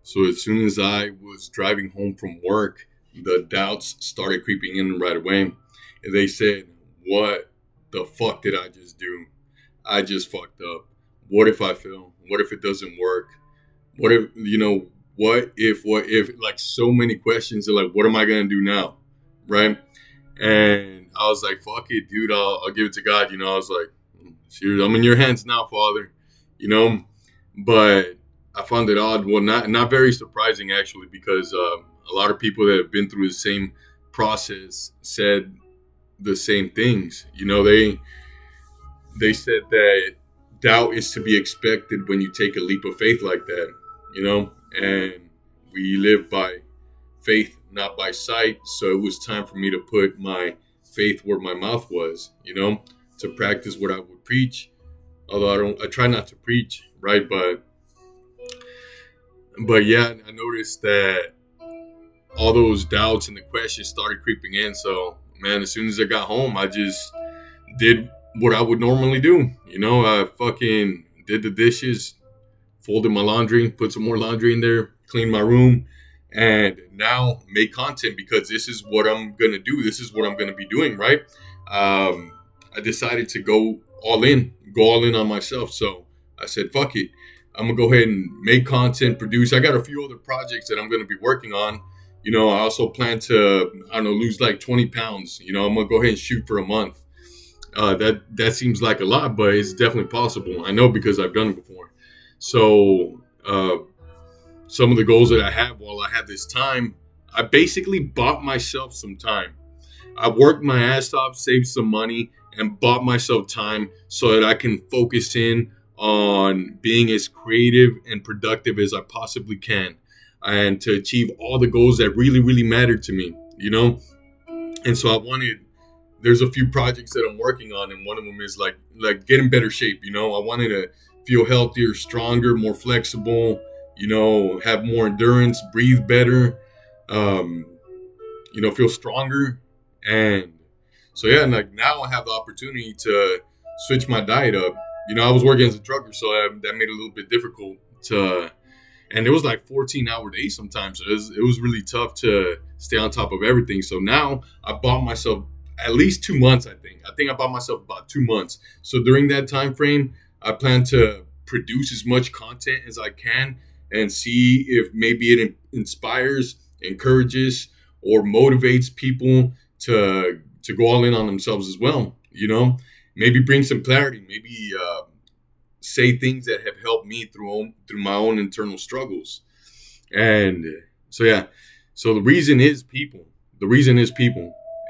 So as soon as I was driving home from work, the doubts started creeping in right away. And they said, "What the fuck did I just do? I just fucked up. What if I fail? What if it doesn't work? What if, what if, like so many questions are like, what am I going to do now? Right. And I was like, fuck it, dude. I'll give it to God. I was like, "Serious, I'm in your hands now, Father. You know, but I found it odd. Well, not very surprising actually, because a lot of people that have been through the same process said the same things. They said that doubt is to be expected when you take a leap of faith like that. And we live by faith, not by sight. So it was time for me to put my faith where my mouth was. To practice what I would preach. Although I try not to preach, right? But yeah, I noticed that all those doubts and the questions started creeping in. So man, as soon as I got home, I just did what I would normally do. I fucking did the dishes, folded my laundry, put some more laundry in there, cleaned my room, and now make content because this is what I'm gonna do. This is what I'm gonna be doing, right? I decided to go all in on myself. So I said, fuck it. I'm gonna go ahead and make content, produce. I got a few other projects that I'm gonna be working on. I also plan to, I don't know, lose like 20 pounds. I'm gonna go ahead and shoot for a month. That seems like a lot, but it's definitely possible. I know because I've done it before. So some of the goals that I have while I have this time, I basically bought myself some time. I worked my ass off, saved some money, and bought myself time so that I can focus in on being as creative and productive as I possibly can, and to achieve all the goals that really, really mattered to me. And so there's a few projects that I'm working on, and one of them is like get in better shape. I wanted to feel healthier, stronger, more flexible, have more endurance, breathe better, feel stronger. And so, yeah, and like now I have the opportunity to switch my diet up. I was working as a trucker, so that made it a little bit difficult and it was like 14-hour days sometimes. So it was really tough to stay on top of everything. So now I bought myself at least 2 months, I think. I bought myself about 2 months. So during that time frame, I plan to produce as much content as I can and see if maybe it inspires, encourages, or motivates people to go all in on themselves as well. Maybe bring some clarity, maybe say things that have helped me through my own internal struggles. And so, yeah, so the reason is people.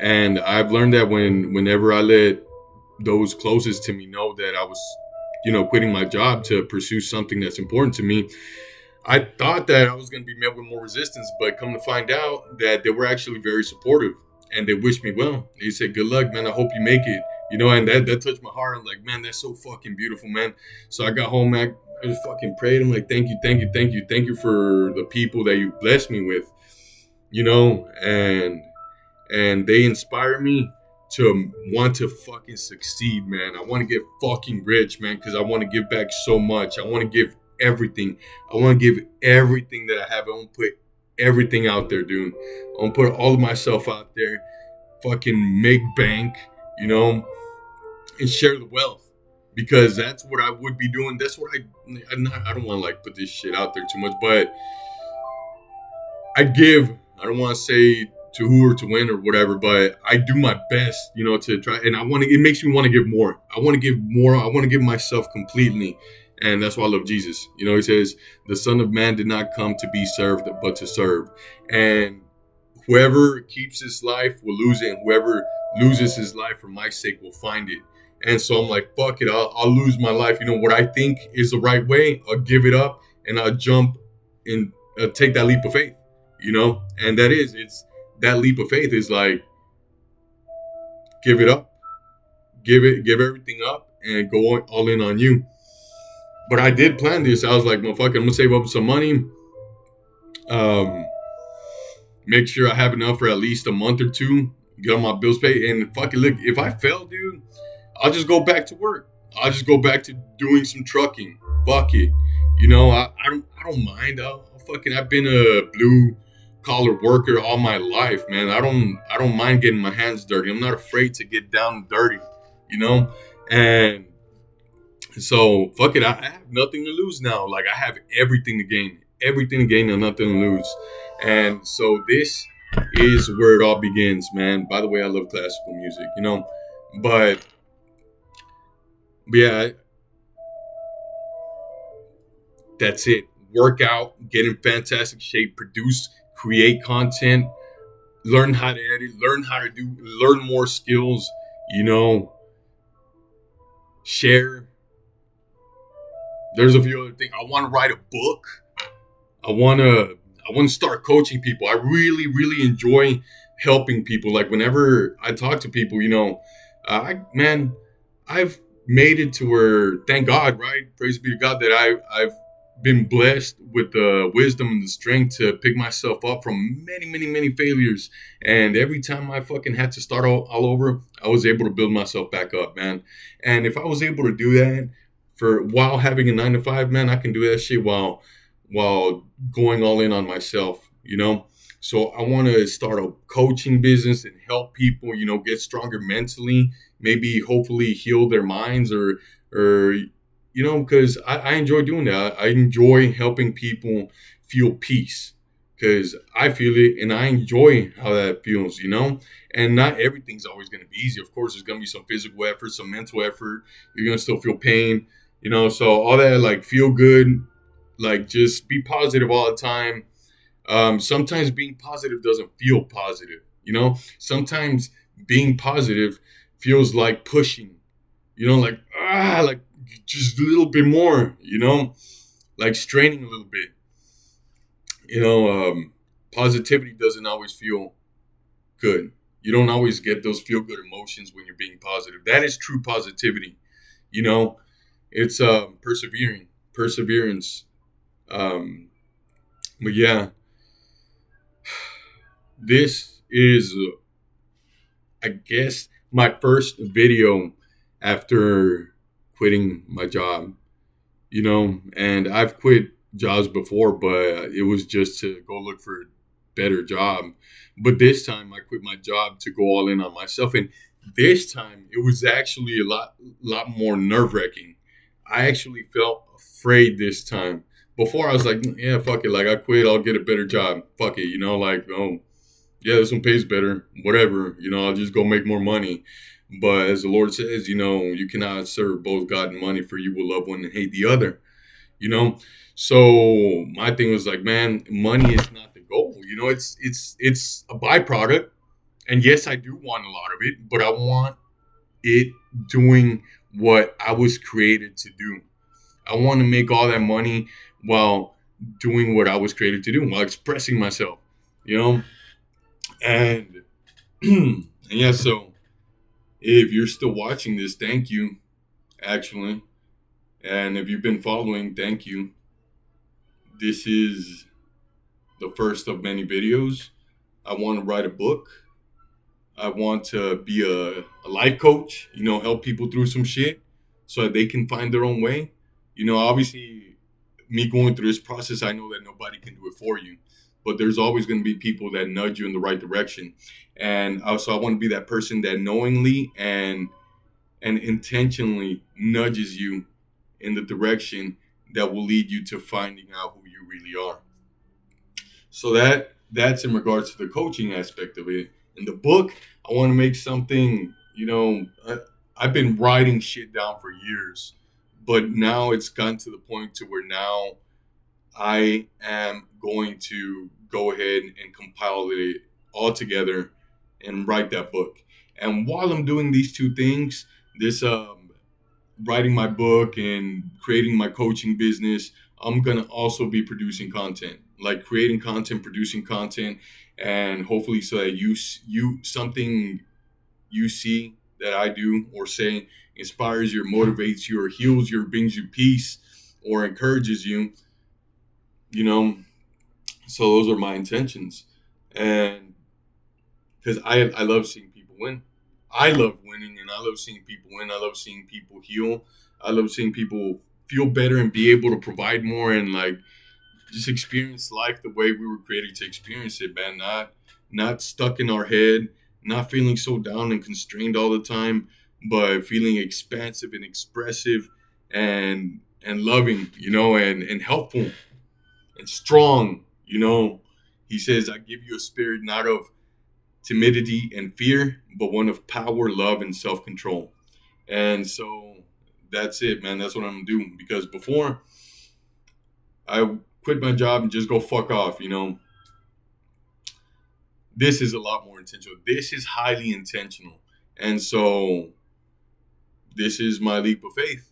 And I've learned that whenever I let those closest to me know that I was, quitting my job to pursue something that's important to me, I thought that I was going to be met with more resistance, but come to find out that they were actually very supportive and they wished me well. They said, "Good luck, man. I hope you make it." And that touched my heart. I'm like, man, that's so fucking beautiful, man. So I got home, man. I just fucking prayed. I'm like, thank you for the people that you blessed me with, and they inspire me to want to fucking succeed, man. I want to get fucking rich, man, because I want to give back so much. I want to give everything. I want to give everything that I have. I want to put everything out there, dude. I want to put all of myself out there, fucking make bank, and share the wealth, because that's what I would be doing. That's what I don't want to like put this shit out there too much, but I don't want to say to who or to win or whatever, but I do my best, to try. And it makes me want to give more. I want to give more. I want to give myself completely. And that's why I love Jesus. He says, the Son of Man did not come to be served, but to serve. And whoever keeps his life will lose it. And whoever loses his life for my sake will find it. And so I'm like, fuck it. I'll lose my life. What I think is the right way, I'll give it up and I'll jump and take that leap of faith, and that leap of faith is like, give it up, give everything up and go all in on you. But I did plan this. I was like, motherfucker, I'm going to save up some money. Make sure I have enough for at least a month or two. Get all my bills paid. And fucking look, if I fail, dude, I'll just go back to work. I'll just go back to doing some trucking. Fuck it. You know, I don't mind. I've been a blue collar worker all my life, man. I don't mind getting my hands dirty. I'm not afraid to get down and dirty, you know? And so fuck it, I have nothing to lose now. Like I have everything to gain. Everything to gain and nothing to lose. And so this is where it all begins, man. By the way, I love classical music, you know? But yeah, that's it. Work out, get in fantastic shape, produce, create content, learn how to edit, learn more skills, you know, share. There's a few other things. I want to write a book. I want to start coaching people. I really, really enjoy helping people. Like whenever I talk to people, you know, I've made it to where, thank God, right? Praise be to God that I've been blessed with the wisdom and the strength to pick myself up from many, many, many failures. And every time I fucking had to start all over, I was able to build myself back up, man. And if I was able to do that for while having a 9 to 5, man, I can do that shit while going all in on myself, you know? So I want to start a coaching business and help people, you know, get stronger mentally, maybe hopefully heal their minds or you know, because I enjoy doing that. I enjoy helping people feel peace because I feel it and I enjoy how that feels, you know? And not everything's always going to be easy. Of course, there's going to be some physical effort, some mental effort. You're going to still feel pain, you know? So all that, like, feel good, like, just be positive all the time. Sometimes being positive doesn't feel positive, you know? Sometimes being positive feels like pushing, you know, like just a little bit more, you know, like straining a little bit, you know. Positivity doesn't always feel good. You don't always get those feel good emotions when you're being positive. That is true positivity, you know. It's perseverance. Um, but yeah, this is, I guess, my first video after quitting my job, you know, and I've quit jobs before, but it was just to go look for a better job. But this time I quit my job to go all in on myself. And this time it was actually a lot more nerve wracking. I actually felt afraid this time. Before I was like, yeah, fuck it. Like I quit, I'll get a better job. Fuck it. You know, like, oh, yeah, this one pays better. Whatever. You know, I'll just go make more money. But as the Lord says, you know, you cannot serve both God and money, for you will love one and hate the other, you know. So my thing was like, man, money is not the goal, you know. It's a byproduct, and yes, I do want a lot of it, but I want it doing what I was created to do. I want to make all that money while doing what I was created to do, while expressing myself, you know. And and yeah, so if you're still watching this, thank you, actually. And if you've been following, thank you. This is the first of many videos. I want to write a book. I want to be a life coach, you know, help people through some shit so that they can find their own way. You know, obviously, me going through this process, I know that nobody can do it for you, but there's always going to be people that nudge you in the right direction. And also, I want to be that person that knowingly and intentionally nudges you in the direction that will lead you to finding out who you really are. So that's in regards to the coaching aspect of it. In the book, I want to make something, you know, I've been writing shit down for years, but now it's gotten to the point to where now I am going to go ahead and compile it all together and write that book. And while I'm doing these two things, this writing my book and creating my coaching business, I'm gonna also be producing content, like creating content, producing content, and hopefully so that you something you see that I do or say inspires you, or motivates you, or heals you, or brings you peace, or encourages you. You know, so those are my intentions, and because I love seeing people win. I love winning, and I love seeing people win. I love seeing people heal. I love seeing people feel better and be able to provide more and like just experience life the way we were created to experience it, man. Not stuck in our head, not feeling so down and constrained all the time, but feeling expansive and expressive and loving, and helpful and strong, He says, I give you a spirit not of timidity and fear, but one of power, love, and self control. And so that's it, man. That's what I'm gonna do. Because before I quit my job and just go fuck off, this is a lot more intentional. This is highly intentional. And so this is my leap of faith.